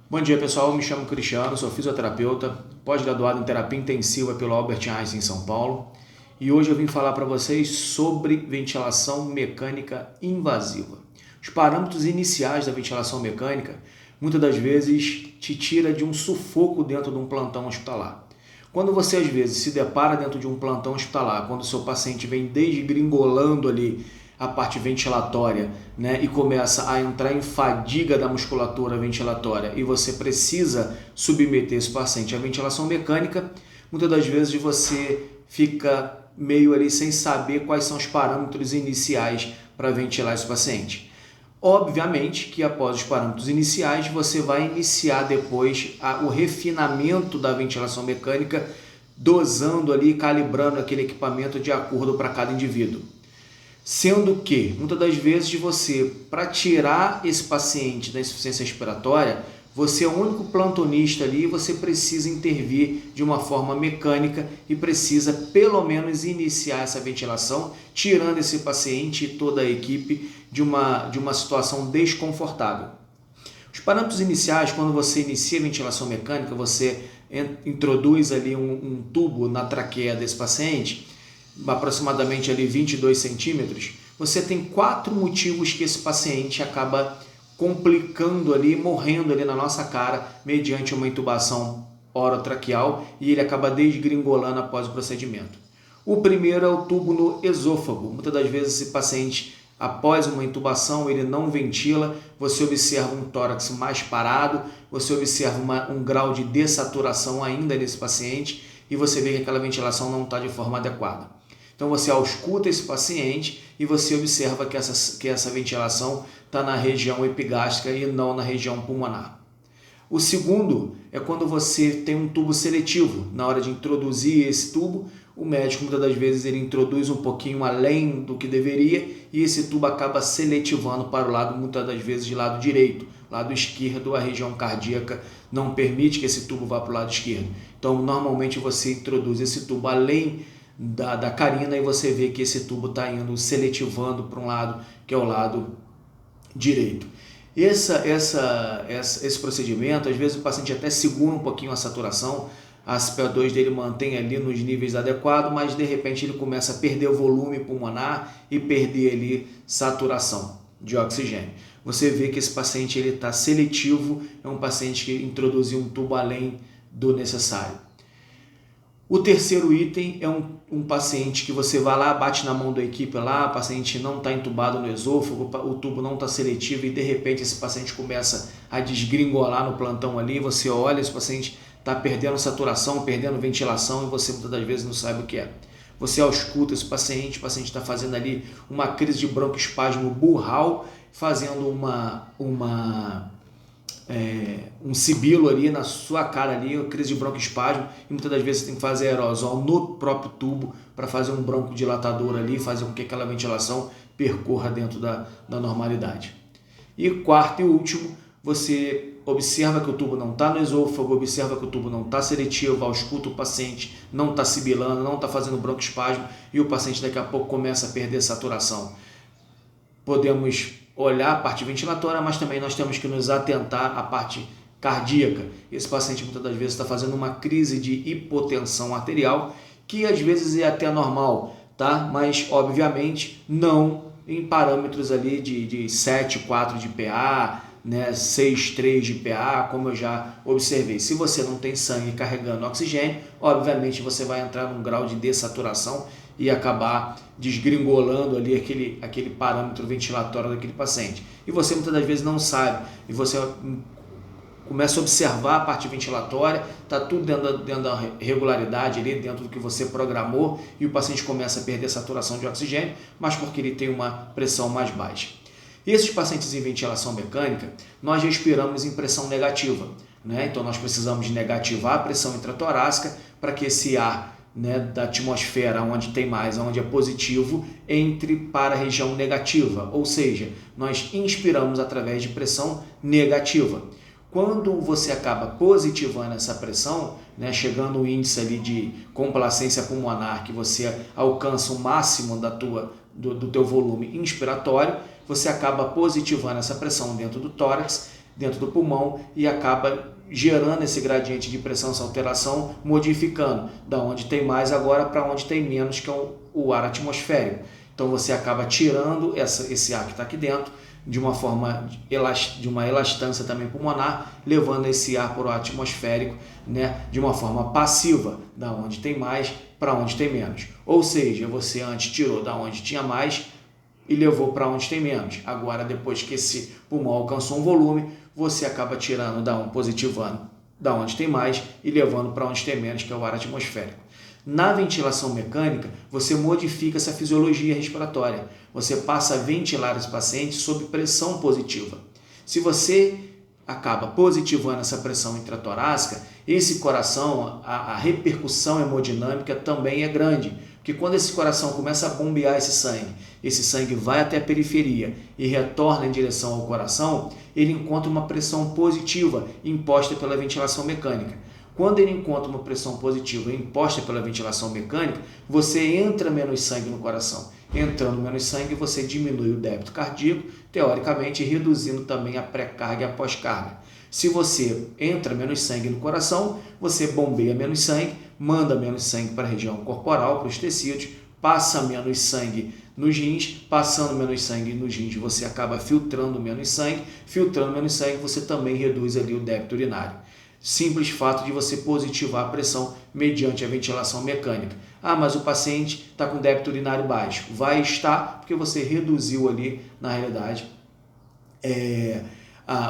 Bom dia pessoal, me chamo Cristiano, sou fisioterapeuta, pós-graduado em terapia intensiva pelo Albert Einstein em São Paulo e hoje eu vim falar para vocês sobre ventilação mecânica invasiva. Os parâmetros iniciais da ventilação mecânica muitas das vezes te tira de um sufoco dentro de um plantão hospitalar. Quando você às vezes se depara dentro de um plantão hospitalar, quando o seu paciente vem desgringolando ali a parte ventilatória, né, e começa a entrar em fadiga da musculatura ventilatória e você precisa submeter esse paciente à ventilação mecânica, muitas das vezes você fica meio ali sem saber quais são os parâmetros iniciais para ventilar esse paciente. Obviamente que após os parâmetros iniciais você vai iniciar depois o refinamento da ventilação mecânica, dosando ali, calibrando aquele equipamento de acordo para cada indivíduo. Sendo que, muitas das vezes, você, para tirar esse paciente da insuficiência respiratória, você é o único plantonista ali e você precisa intervir de uma forma mecânica e precisa, pelo menos, iniciar essa ventilação, tirando esse paciente e toda a equipe de uma situação desconfortável. Os parâmetros iniciais, quando você inicia a ventilação mecânica, você introduz ali um tubo na traqueia desse paciente, aproximadamente ali 22 centímetros, você tem 4 motivos que esse paciente acaba complicando ali, morrendo ali na nossa cara, mediante uma intubação orotraqueal e ele acaba desgringolando após o procedimento. O primeiro é o tubo no esôfago. Muitas das vezes esse paciente, após uma intubação, ele não ventila, você observa um tórax mais parado, você observa um grau de dessaturação ainda nesse paciente e você vê que aquela ventilação não está de forma adequada. Então você ausculta esse paciente e você observa que essa ventilação está na região epigástrica e não na região pulmonar. O segundo é quando você tem um tubo seletivo. Na hora de introduzir esse tubo, o médico muitas das vezes ele introduz um pouquinho além do que deveria e esse tubo acaba seletivando para o lado, muitas das vezes de lado direito. Lado esquerdo, a região cardíaca não permite que esse tubo vá para o lado esquerdo. Então normalmente você introduz esse tubo além da carina e você vê que esse tubo está indo seletivando para um lado que é o lado direito. Esse procedimento, às vezes o paciente até segura um pouquinho a saturação, a SpO2 dele mantém ali nos níveis adequados, mas de repente ele começa a perder o volume pulmonar e perder ali saturação de oxigênio. Você vê que esse paciente está seletivo, é um paciente que introduziu um tubo além do necessário. O terceiro item é um paciente que você vai lá, bate na mão da equipe lá, o paciente não está entubado no esôfago, o tubo não está seletivo e de repente esse paciente começa a desgringolar no plantão ali, você olha, esse paciente está perdendo saturação, perdendo ventilação e você muitas das vezes não sabe o que é. Você ausculta esse paciente, o paciente está fazendo ali uma crise de broncoespasmo burral, fazendo um sibilo ali na sua cara ali, crise de broncoespasmo, e muitas das vezes você tem que fazer aerosol no próprio tubo para fazer um broncodilatador ali, fazer com que aquela ventilação percorra dentro da normalidade. E quarto e último, você observa que o tubo não está no esôfago, observa que o tubo não está seletivo, ausculta o paciente, não está sibilando, não está fazendo broncoespasmo e o paciente daqui a pouco começa a perder saturação. Podemos olhar a parte ventilatória, mas também nós temos que nos atentar à parte cardíaca. Esse paciente muitas das vezes está fazendo uma crise de hipotensão arterial, que às vezes é até normal, tá? Mas obviamente não em parâmetros ali de 7,4 de PA, né, 6,3 de PA, como eu já observei. Se você não tem sangue carregando oxigênio, obviamente você vai entrar num grau de dessaturação e acabar desgringolando ali aquele parâmetro ventilatório daquele paciente. E você muitas das vezes não sabe, e você começa a observar a parte ventilatória, está tudo dentro da regularidade ali, dentro do que você programou, e o paciente começa a perder saturação de oxigênio, mas porque ele tem uma pressão mais baixa. Esses pacientes em ventilação mecânica, nós já esperamos em pressão negativa, né? Então nós precisamos negativar a pressão intratorácica para que esse ar, né, da atmosfera, onde tem mais, onde é positivo, entre para a região negativa, ou seja, nós inspiramos através de pressão negativa. Quando você acaba positivando essa pressão, né, chegando o índice ali de complacência pulmonar, que você alcança o máximo do teu volume inspiratório, você acaba positivando essa pressão dentro do tórax, dentro do pulmão e acaba gerando esse gradiente de pressão, essa alteração, modificando da onde tem mais agora para onde tem menos, que é o ar atmosférico. Então você acaba tirando esse ar que está aqui dentro de uma forma de uma elastância também pulmonar, levando esse ar para o atmosférico, né, de uma forma passiva, da onde tem mais para onde tem menos. Ou seja, você antes tirou da onde tinha mais e levou para onde tem menos. Agora, depois que esse pulmão alcançou um volume, você acaba tirando positivando da onde tem mais e levando para onde tem menos, que é o ar atmosférico. Na ventilação mecânica, você modifica essa fisiologia respiratória. Você passa a ventilar esse paciente sob pressão positiva. Se você acaba positivando essa pressão intratorácica, esse coração, a repercussão hemodinâmica também é grande. Porque quando esse coração começa a bombear esse sangue vai até a periferia e retorna em direção ao coração, ele encontra uma pressão positiva imposta pela ventilação mecânica. Quando ele encontra uma pressão positiva imposta pela ventilação mecânica, você entra menos sangue no coração. Entrando menos sangue, você diminui o débito cardíaco, teoricamente reduzindo também a pré-carga e a pós-carga. Se você entra menos sangue no coração, você bombeia menos sangue, manda menos sangue para a região corporal, para os tecidos, passa menos sangue nos rins, passando menos sangue nos rins, você acaba filtrando menos sangue você também reduz ali o débito urinário. Simples fato de você positivar a pressão mediante a ventilação mecânica. Ah, mas o paciente está com débito urinário baixo. Vai estar porque você reduziu ali, na realidade,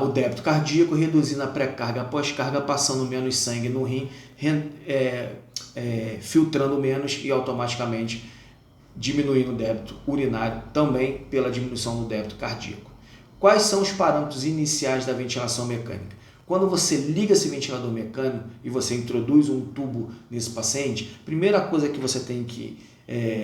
o débito cardíaco, reduzindo a pré-carga, a pós-carga, passando menos sangue no rim, filtrando menos e automaticamente diminuindo o débito urinário também pela diminuição do débito cardíaco. Quais são os parâmetros iniciais da ventilação mecânica? Quando você liga esse ventilador mecânico e você introduz um tubo nesse paciente, primeira coisa que você tem que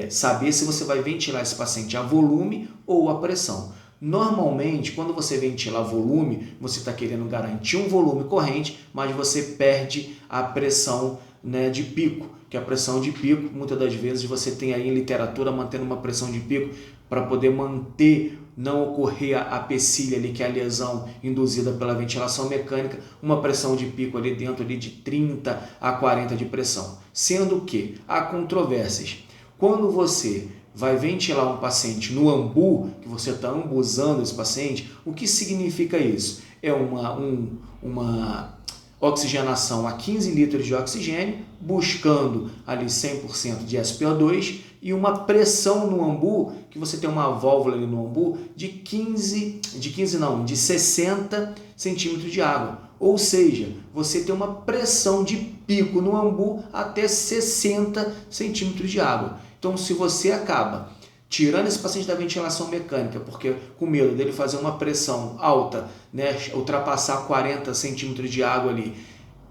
saber se você vai ventilar esse paciente a volume ou a pressão. Normalmente, quando você ventila a volume, você está querendo garantir um volume corrente, mas você perde a pressão, né, de pico, que a pressão de pico, muitas das vezes você tem aí em literatura mantendo uma pressão de pico para poder manter, não ocorrer a apecília ali, que é a lesão induzida pela ventilação mecânica, uma pressão de pico ali dentro ali de 30 a 40 de pressão. Sendo que há controvérsias. Quando você vai ventilar um paciente no ambu, que você está ambuzando esse paciente, o que significa isso? É uma oxigenação a 15 litros de oxigênio, buscando ali 100% de SpO2 e uma pressão no ambu, que você tem uma válvula ali no ambu de 60 centímetros de água. Ou seja, você tem uma pressão de pico no ambu até 60 centímetros de água. Então, se você acaba tirando esse paciente da ventilação mecânica, porque com medo dele fazer uma pressão alta, né, ultrapassar 40 centímetros de água ali,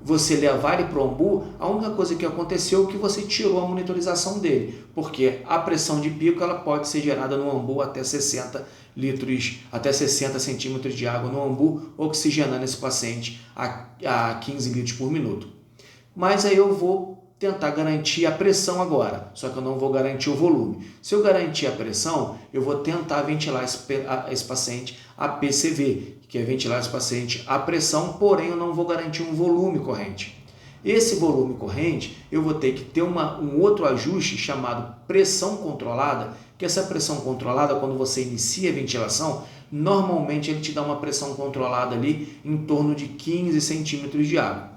você levar ele para o ambu, a única coisa que aconteceu é que você tirou a monitorização dele, porque a pressão de pico ela pode ser gerada no ambu até 60 centímetros de água no ambu, oxigenando esse paciente a 15 litros por minuto. Mas aí eu vou tentar garantir a pressão agora, só que eu não vou garantir o volume. Se eu garantir a pressão, eu vou tentar ventilar esse paciente a PCV, que é ventilar esse paciente a pressão, porém eu não vou garantir um volume corrente. Esse volume corrente, eu vou ter que ter um outro ajuste chamado pressão controlada, que essa pressão controlada, quando você inicia a ventilação, normalmente ele te dá uma pressão controlada ali em torno de 15 centímetros de água.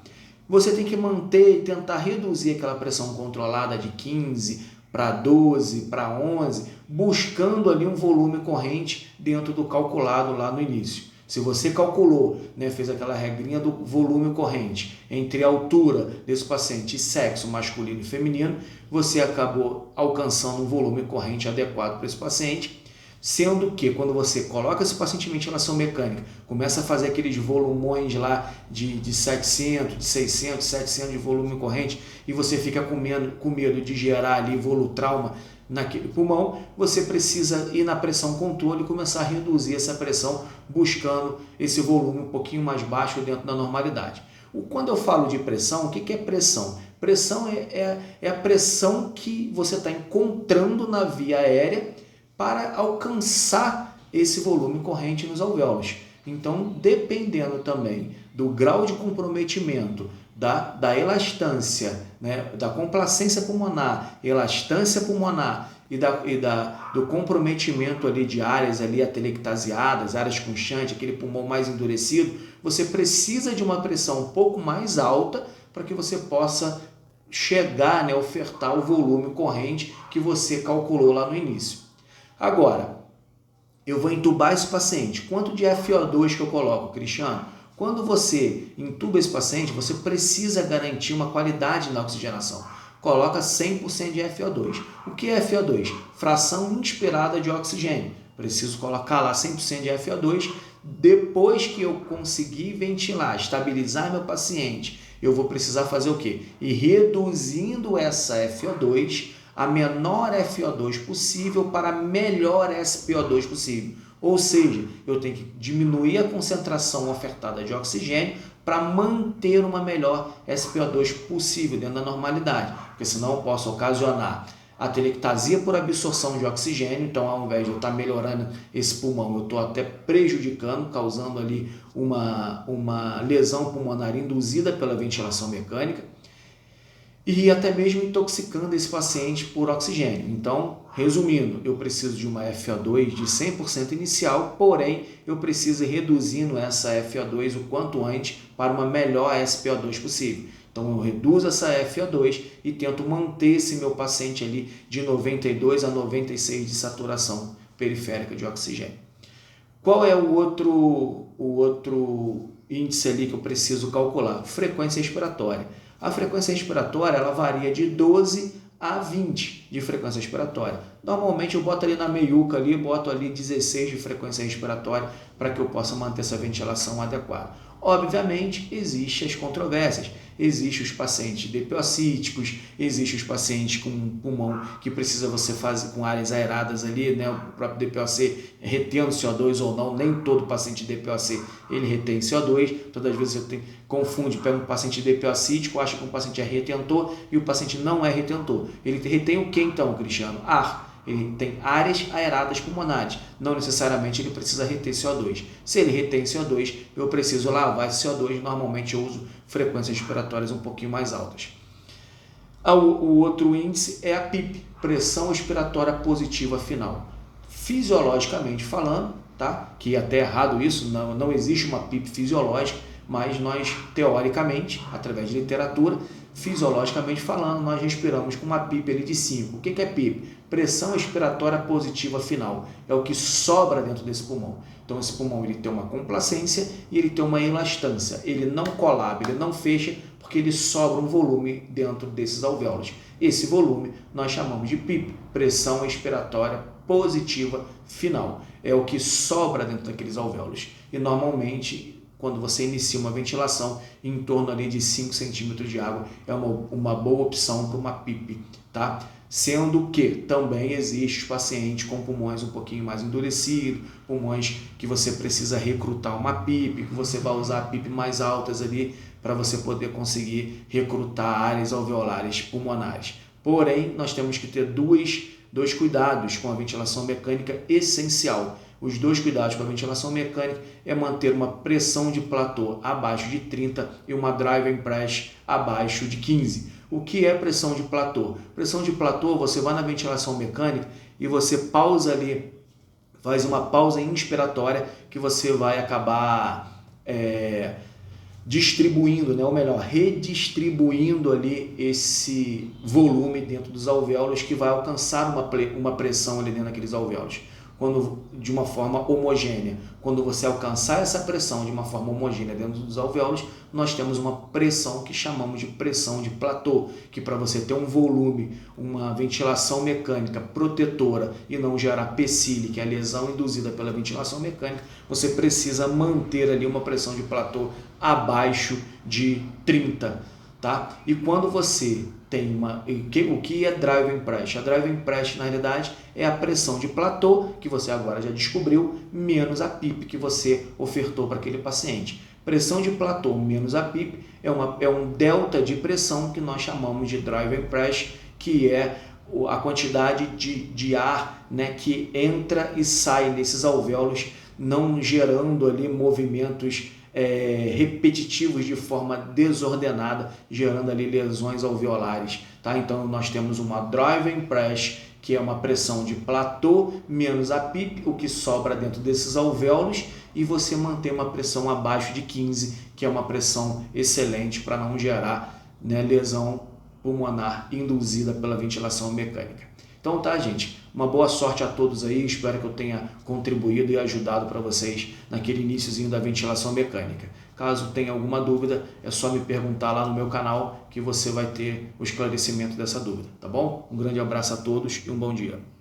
Você tem que manter e tentar reduzir aquela pressão controlada de 15 para 12, para 11, buscando ali um volume corrente dentro do calculado lá no início. Se você calculou, né, fez aquela regrinha do volume corrente entre a altura desse paciente e sexo masculino e feminino, você acabou alcançando um volume corrente adequado para esse paciente. Sendo que quando você coloca esse paciente em ventilação mecânica, começa a fazer aqueles volumões lá de 700, de 600, 700 de volume corrente e você fica com medo de gerar ali volutrauma naquele pulmão, você precisa ir na pressão controle e começar a reduzir essa pressão, buscando esse volume um pouquinho mais baixo dentro da normalidade. Quando eu falo de pressão, o que é pressão? Pressão é a pressão que você está encontrando na via aérea para alcançar esse volume corrente nos alvéolos. Então, dependendo também do grau de comprometimento, da elastância, né, da complacência pulmonar, elastância pulmonar do comprometimento ali de áreas ali atelectasiadas, áreas conchantes, aquele pulmão mais endurecido, você precisa de uma pressão um pouco mais alta para que você possa chegar, né, ofertar o volume corrente que você calculou lá no início. Agora, eu vou entubar esse paciente. Quanto de FO2 que eu coloco, Cristiano? Quando você entuba esse paciente, você precisa garantir uma qualidade na oxigenação. Coloca 100% de FO2. O que é FO2? Fração inspirada de oxigênio. Preciso colocar lá 100% de FO2. Depois que eu conseguir ventilar, estabilizar meu paciente, eu vou precisar fazer o quê? Ir reduzindo essa FO2 a menor FO2 possível para a melhor SPO2 possível. Ou seja, eu tenho que diminuir a concentração ofertada de oxigênio para manter uma melhor SPO2 possível dentro da normalidade, porque senão eu posso ocasionar atelectasia por absorção de oxigênio. Então, ao invés de eu estar melhorando esse pulmão, eu estou até prejudicando, causando ali uma lesão pulmonar induzida pela ventilação mecânica, e até mesmo intoxicando esse paciente por oxigênio. Então, resumindo, eu preciso de uma FO2 de 100% inicial, porém, eu preciso ir reduzindo essa FO2 o quanto antes para uma melhor SPO2 possível. Então, eu reduzo essa FO2 e tento manter esse meu paciente ali de 92 a 96 de saturação periférica de oxigênio. Qual é o outro índice ali que eu preciso calcular? Frequência respiratória. A frequência respiratória ela varia de 12 a 20 de frequência respiratória. Normalmente eu boto ali na meiuca, boto ali 16 de frequência respiratória para que eu possa manter essa ventilação adequada. Obviamente, existem as controvérsias. Existem os pacientes DPO-cíticos, existem os pacientes com pulmão que precisa você fazer com áreas aeradas ali, né? O próprio DPOC retendo CO2 ou não. Nem todo paciente DPOC ele retém CO2. Todas as vezes você confunde, pega um paciente DPO-cítico, acha que um paciente é retentor e o paciente não é retentor. Ele retém o que então, Cristiano? Ar. Ele tem áreas aeradas pulmonares, não necessariamente ele precisa reter CO2. Se ele retém CO2, eu preciso lavar esse CO2, normalmente eu uso frequências respiratórias um pouquinho mais altas. O outro índice é a PIP, pressão expiratória positiva final. Fisiologicamente falando, tá? Que é até errado isso, não existe uma PIP fisiológica, mas nós, teoricamente, através de literatura, fisiologicamente falando, nós respiramos com uma PIP ali de 5. O que é PIP? Pressão expiratória positiva final. É o que sobra dentro desse pulmão. Então, esse pulmão ele tem uma complacência e ele tem uma elastância. Ele não colaba, ele não fecha, porque ele sobra um volume dentro desses alvéolos. Esse volume nós chamamos de PIP, pressão expiratória positiva final. É o que sobra dentro daqueles alvéolos. E, normalmente, quando você inicia uma ventilação, em torno ali de 5 centímetros de água é uma boa opção para uma PIP, tá? Sendo que também existe os pacientes com pulmões um pouquinho mais endurecidos, pulmões que você precisa recrutar uma PIP, que você vai usar PIP mais altas ali para você poder conseguir recrutar áreas alveolares pulmonares. Porém, nós temos que ter dois cuidados com a ventilação mecânica essencial. Os dois cuidados com a ventilação mecânica é manter uma pressão de platô abaixo de 30 e uma driving pressure abaixo de 15. O que é pressão de platô? Pressão de platô, você vai na ventilação mecânica e você pausa ali, faz uma pausa inspiratória que você vai acabar distribuindo, né? Ou melhor, redistribuindo ali esse volume dentro dos alvéolos que vai alcançar uma pressão ali dentro daqueles alvéolos. De uma forma homogênea. Quando você alcançar essa pressão de uma forma homogênea dentro dos alvéolos, nós temos uma pressão que chamamos de pressão de platô, que para você ter um volume, uma ventilação mecânica protetora e não gerar PSILE, que é a lesão induzida pela ventilação mecânica, você precisa manter ali uma pressão de platô abaixo de 30, tá? E quando você tem o que é driving pressure? A driving pressure, na realidade, é a pressão de platô, que você agora já descobriu, menos a PIP que você ofertou para aquele paciente. Pressão de platô menos a PIP é um delta de pressão que nós chamamos de driving pressure, que é a quantidade de ar, né, que entra e sai nesses alvéolos não gerando ali movimentos repetitivos de forma desordenada, gerando ali lesões alveolares, tá? Então nós temos uma driving press, que é uma pressão de platô menos a PIP, o que sobra dentro desses alvéolos, e você manter uma pressão abaixo de 15, que é uma pressão excelente para não gerar, né, lesão pulmonar induzida pela ventilação mecânica. Então tá, gente, uma boa sorte a todos aí, espero que eu tenha contribuído e ajudado para vocês naquele iniciozinho da ventilação mecânica. Caso tenha alguma dúvida, é só me perguntar lá no meu canal que você vai ter o esclarecimento dessa dúvida, tá bom? Um grande abraço a todos e um bom dia.